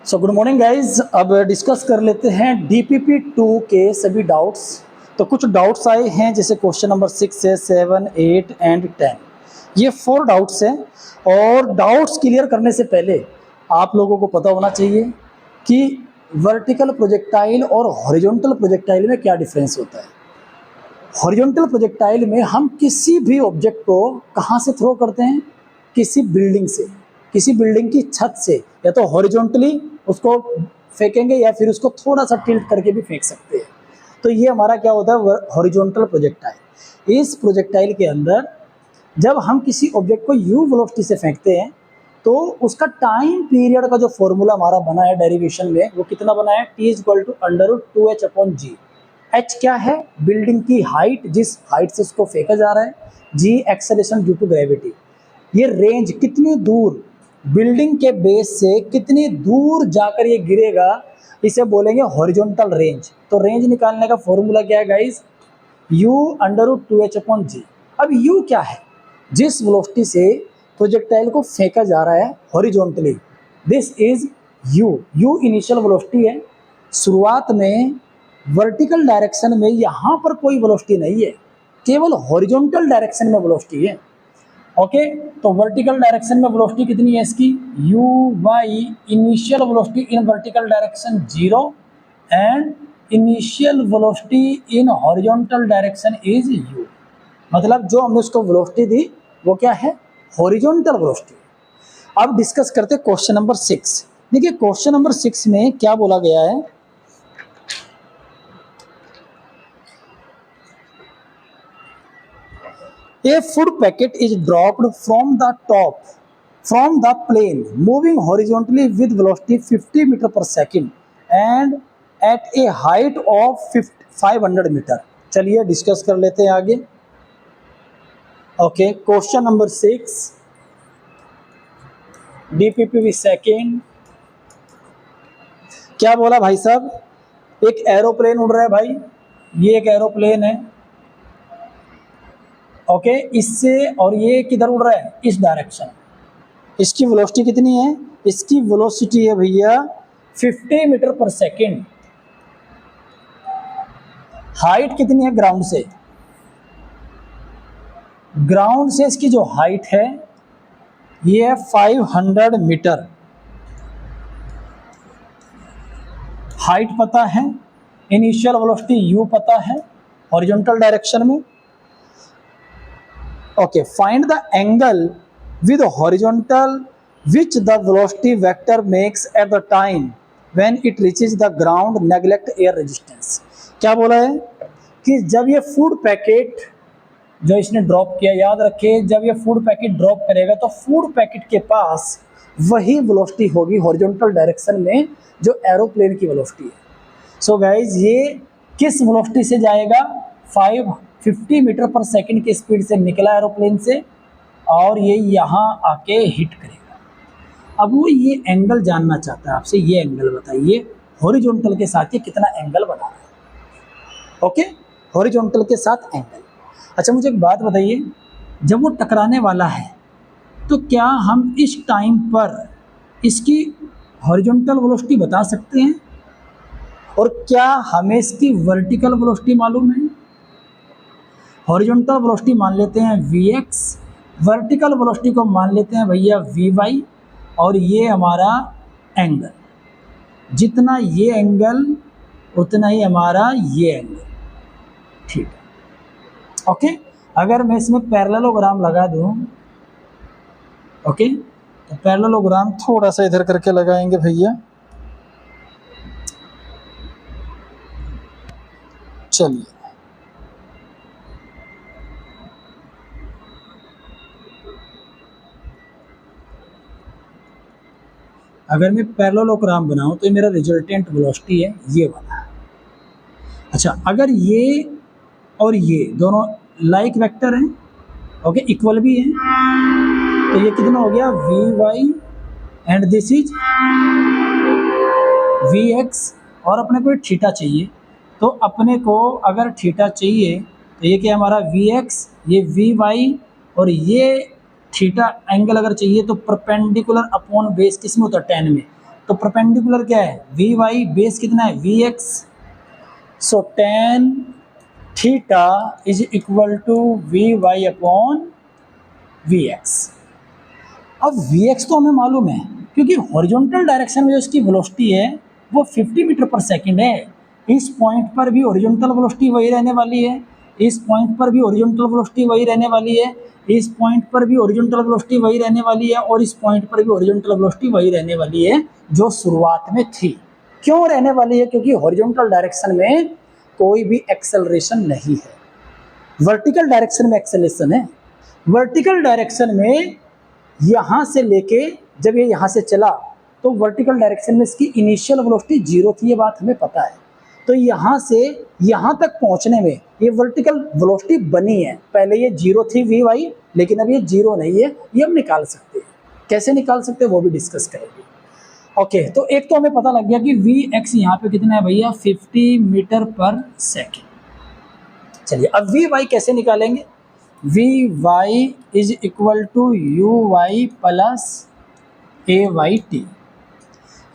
So good morning guys. अब discuss कर लेते हैं DPP2 के सभी डाउट्स। तो कुछ डाउट्स आए हैं, जैसे क्वेश्चन नंबर 6 है, 7, 8 एंड 10। ये 4 डाउट्स हैं। और डाउट्स क्लियर करने से पहले आप लोगों को पता होना चाहिए कि वर्टिकल प्रोजेक्टाइल और हॉरिजॉन्टल प्रोजेक्टाइल में क्या डिफरेंस होता है। हॉरिजॉन्टल प्रोजेक्टाइल में हम किसी भी ऑब्जेक्ट को कहाँ से थ्रो करते हैं? किसी बिल्डिंग से, किसी बिल्डिंग की छत से, या तो हॉरिजॉन्टली उसको फेंकेंगे या फिर उसको थोड़ा सा टिल्ट करके भी फेंक सकते हैं। तो ये हमारा क्या होता है, हॉरिजॉन्टल प्रोजेक्टाइल। इस प्रोजेक्टाइल के अंदर जब हम किसी ऑब्जेक्ट को यू वेलोसिटी से फेंकते हैं तो उसका टाइम पीरियड का जो फॉर्मूला हमारा बना है डेरिवेशन में, वो कितना बना है? T=√2h/g। h क्या है? बिल्डिंग की हाइट, जिस हाइट से उसको फेंका जा रहा है। g acceleration due to gravity. ये रेंज कितनी दूर बिल्डिंग के बेस से कितनी दूर जाकर ये गिरेगा, इसे बोलेंगे हॉरिजॉन्टल रेंज। तो रेंज निकालने का फॉर्मूला क्या है गाइस? U√2h/g। अब U क्या है? जिस वेलोसिटी से प्रोजेक्टाइल को फेंका जा रहा है horizontally, this is U। U initial velocity है। शुरुआत में वर्टिकल डायरेक्शन में यहाँ पर कोई वेलोसिटी नहीं है, केवल हॉरिजॉन्टल डायरेक्शन में वेलोसिटी है। ओके, तो वर्टिकल डायरेक्शन में वेलोसिटी कितनी है इसकी? u/, initial velocity in vertical direction 0 and initial velocity in horizontal direction is u। मतलब जो हमने उसको वेलोसिटी दी वो क्या है? Horizontal velocity. अब डिस्कस करते हैं क्वेश्चन नंबर 6। देखिए क्वेश्चन नंबर 6 में क्या बोला गया है। A food packet is dropped from the top from the plane moving horizontally with velocity 50 meter per second and at a height of 500 meter। चलिए डिस्कस कर लेते हैं आगे। Okay, question number 6 DPP second. क्या बोला भाई साहब? एक एरोप्लेन उड़ रहा है भाई, ये एक एरोप्लेन है। ओके, इससे और ये किधर उड़ रहा है? इस डायरेक्शन। इसकी वेलोसिटी कितनी है? इसकी वेलोसिटी है भैया 50 मीटर पर सेकेंड। हाइट कितनी है ग्राउंड से? ग्राउंड से इसकी जो हाइट है ये है 500 मीटर। हाइट पता है, इनिशियल वेलोसिटी u पता है हॉरिजॉन्टल डायरेक्शन में। Okay, find the angle with horizontal which the velocity vector makes at the time when it reaches the ground, neglect air resistance। क्या बोला है कि जब ये फूड पैकेट जो इसने ड्रॉप किया, याद रखिए जब ये फूड पैकेट ड्रॉप करेगा तो फूड पैकेट के पास वही वेलोसिटी होगी हॉरिजॉन्टल डायरेक्शन में जो एरोप्लेन की वेलोसिटी है। सो गाइज, ये किस वेलोसिटी से जाएगा? 50 मीटर पर सेकंड की स्पीड से निकला एरोप्लेन से और ये यहाँ आके हिट करेगा। अब वो ये एंगल जानना चाहता है आपसे, ये एंगल बताइए हॉरिजॉन्टल के साथ ये कितना एंगल बना रहा है। ओके, हॉरिजॉन्टल के साथ एंगल। अच्छा मुझे एक बात बताइए, जब वो टकराने वाला है तो क्या हम इस टाइम पर इसकी हॉरिजॉन्टल वेलोसिटी बता सकते हैं? और क्या हमें इसकी वर्टिकल वेलोसिटी मालूम है? हॉरिजॉन्टल वेलोसिटी मान लेते हैं Vx, वर्टिकल वेलोसिटी को मान लेते हैं भैया Vy, और ये हमारा एंगल, जितना ये एंगल उतना ही हमारा ये एंगल। ठीक है, ओके। अगर मैं इसमें पैरेललोग्राम लगा दूं, ओके, तो पैरेललोग्राम थोड़ा सा इधर करके लगाएंगे भैया। चलिए, अगर मैं पैरेललोग्राम बनाऊं तो ये मेरा रिजल्टेंट वेलोसिटी है, ये वाला। अच्छा, अगर ये और ये दोनों लाइक वेक्टर हैं, ओके, इक्वल भी हैं, तो ये कितना हो गया? Vy and this is Vx। और अपने को थीटा चाहिए, तो अपने को अगर थीटा चाहिए तो ये क्या हमारा Vx, ये Vy, और ये थीटा एंगल अगर चाहिए तो परपेंडिकुलर अपॉन बेस किस में होता है? tan में। तो परपेंडिकुलर क्या है, वी वाई, बेस कितना है, v x. So tan theta is equal to v y upon v x. अब वी एक्स तो हमें मालूम है, क्योंकि हॉरिजॉन्टल डायरेक्शन में जो इसकी वेलोसिटी है वो 50 मीटर पर सेकंड है। इस पॉइंट पर भी हॉरिजॉन्टल वेलोसिटी वही रहने वाली है, इस पॉइंट पर भी हॉरिजॉन्टल वेलोसिटी वही रहने वाली है, इस पॉइंट पर भी हॉरिजॉन्टल वेलोसिटी वही रहने वाली है, और इस पॉइंट पर भी हॉरिजॉन्टल वेलोसिटी वही रहने वाली है जो शुरुआत में थी। क्यों रहने वाली है? क्योंकि हॉरिजॉन्टल डायरेक्शन में कोई भी एक्सेलरेशन नहीं है, वर्टिकल डायरेक्शन में एक्सेलरेशन है। वर्टिकल डायरेक्शन में यहाँ से लेके जब ये यहाँ से चला तो वर्टिकल डायरेक्शन में इसकी इनिशियल वेलोसिटी 0 थी, ये बात हमें पता है। तो यहाँ से यहाँ तक पहुँचने में ये वर्टिकल वेलोसिटी बनी है। पहले ये 0 थी वी वाई, लेकिन अब ये 0 नहीं है, ये हम निकाल सकते हैं। कैसे निकाल सकते हैं वो भी डिस्कस करेंगे। ओके, तो एक तो हमें पता लग गया कि वी एक्स यहाँ पे कितना है भैया, 50 मीटर पर सेकेंड। चलिए अब वी वाई कैसे निकालेंगे। V y is equal to u y plus a y t.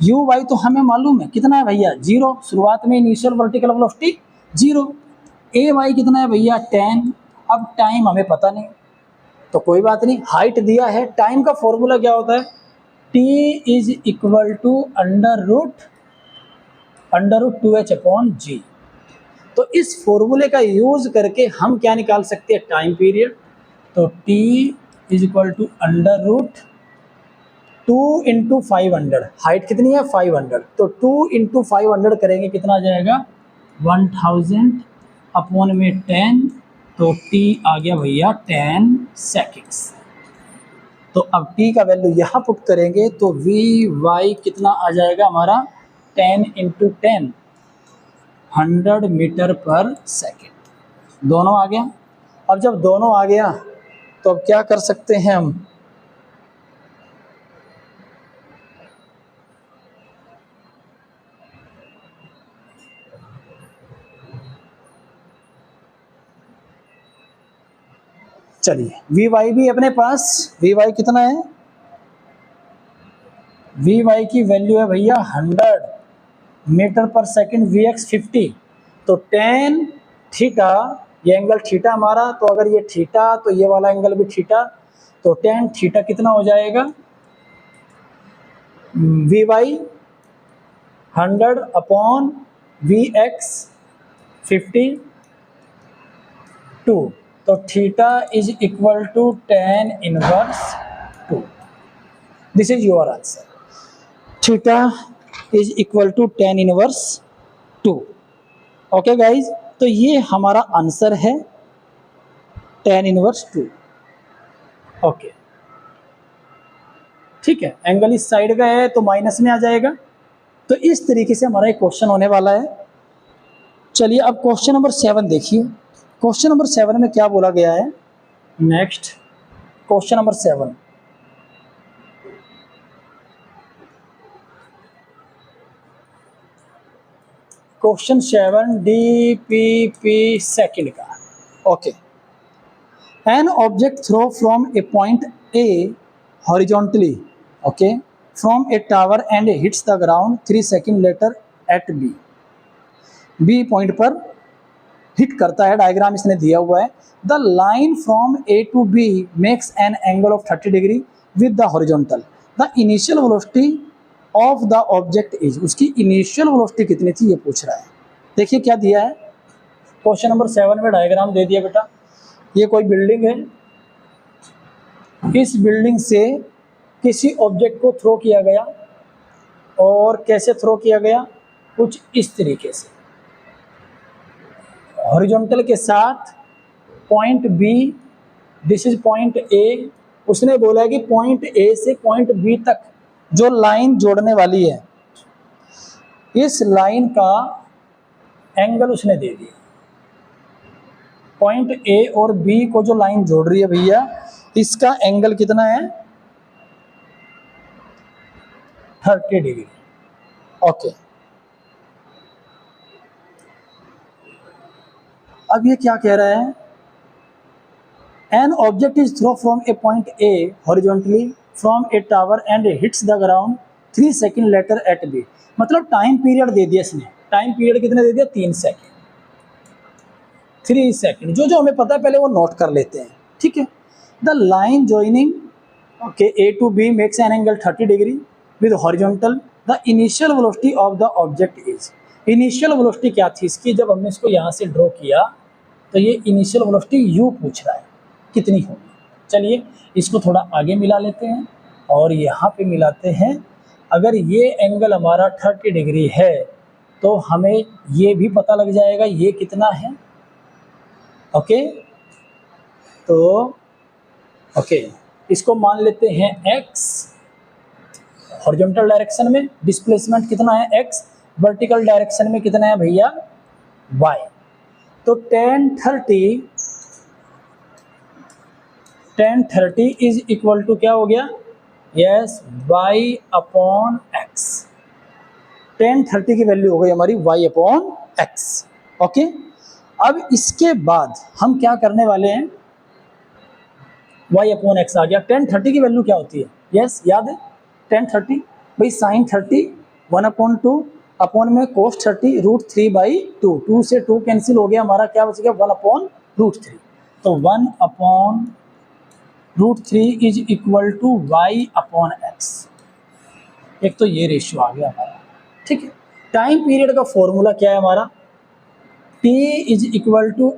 U y तो हमें मालूम है कितना है भैया, 0, शुरुआत में इनिशियल वर्टिकल वेलोसिटी 0। ए वाई कितना है भैया, 10। अब टाइम हमें पता नहीं तो कोई बात नहीं, हाइट दिया है। टाइम का फॉर्मूला क्या होता है, T is equal to under root 2h upon g. तो इस फॉर्मूले का यूज करके हम क्या निकाल सकते हैं, टाइम पीरियड। तो t is equal to under root 2 into 500, height कितनी है 500, तो 2 इंटू 500 करेंगे कितना आ जाएगा 1000 अपॉन में 10, तो टी आ गया भैया 10 सेकेंड्स। तो अब टी का वैल्यू यहाँ पुट करेंगे तो वी वाई कितना आ जाएगा हमारा 10 इंटू 10, 100 मीटर पर सेकेंड। दोनों आ गया। अब जब दोनों आ गया तो अब क्या कर सकते हैं हम, चलिए वी वाई भी अपने पास, वी वाई कितना है, वी वाई की वैल्यू है भैया 100 मीटर पर सेकंड, वी एक्स 50, तो 10 थीटा, ये एंगल थीटा हमारा, तो अगर ये थीटा तो ये वाला एंगल भी थीटा, तो 10 थीटा कितना हो जाएगा, v y 100 upon v x 52, तो theta is equal to 10 inverse 2। This is your answer, theta is equal to 10 inverse 2। Okay guys, तो ये हमारा आंसर है 10 इनवर्स 2। ओके ठीक है, एंगल इस साइड का है तो माइनस में आ जाएगा। तो इस तरीके से हमारा एक क्वेश्चन होने वाला है। चलिए अब क्वेश्चन नंबर 7 देखिए। क्वेश्चन नंबर 7 में क्या बोला गया है, next question number 7, question 7 DPP second का। Okay, an object throw from a point A horizontally, okay, from a tower and hits the ground 3 second later at B. B point पर hit करता है, diagram इसने दिया हुआ है। The line from A to B makes an angle of 30 degree with the horizontal. The initial velocity of the object is, उसकी initial velocity कितनी थी ये पूछ रहा है। देखिए क्या दिया है क्वेश्चन नंबर 7 में, डायग्राम दे दिया बेटा। ये कोई बिल्डिंग है, इस बिल्डिंग से किसी ऑब्जेक्ट को थ्रो किया गया, और कैसे थ्रो किया गया, कुछ इस तरीके से हॉरिजॉन्टल के साथ point B, this is point A. उसने बोला है कि पॉइंट ए से पॉइंट बी तक जो लाइन जोड़ने वाली है, इस लाइन का एंगल उसने दे दिया। पॉइंट ए और बी को जो लाइन जोड़ रही है भैया, इसका एंगल कितना है 30 डिग्री। ओके, अब ये क्या कह रहा है, an object is throw from a point A horizontally from a tower and hits the ground 3 second later at B, मतलब टाइम पीरियड दे दिया इसने, टाइम पीरियड कितने दे दिया 3 सेकेंड, 3 सेकेंड, जो जो हमें पता है पहले वो नोट कर लेते हैं, ठीक है। The line joining okay A to B makes an angle 30 degree with horizontal, the initial velocity of the object is, initial velocity क्या थी इसकी, जब हमने इसको यहाँ से ड्रॉ किया तो ये इनिशियल वेलोसिटी यू पूछ रहा है कितनी होगी। चलिए इसको थोड़ा आगे मिला लेते हैं और यहाँ पे मिलाते हैं। अगर ये एंगल हमारा 30 डिग्री है तो हमें ये भी पता लग जाएगा ये कितना है, ओके। तो ओके इसको मान लेते हैं x, हॉरिजॉन्टल डायरेक्शन में डिस्प्लेसमेंट कितना है x, वर्टिकल डायरेक्शन में कितना है भैया y। तो tan 30 इज इक्वल टू क्या हो गया, yes y upon x, tan 30 की वैल्यू हो गई हमारी y अपॉन x, ओके। अब इसके बाद हम क्या करने वाले हैं, y अपॉन x आ गया, tan 30 की वैल्यू क्या होती है, यस याद है tan 30 भाई sin 30 1/2 अपॉन में cos 30 √3/2, 2 से 2 कैंसिल हो गया, हमारा क्या बच गया 1/√3, तो 1/√3 is equal to y upon x, एक तो ये रेशियो आ गया हमारा, ठीक है। टाइम पीरियड का फॉर्मूला क्या है हमारा, t is equal to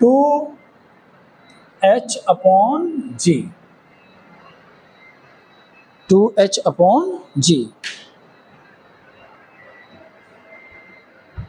√2h upon g, 2h upon g,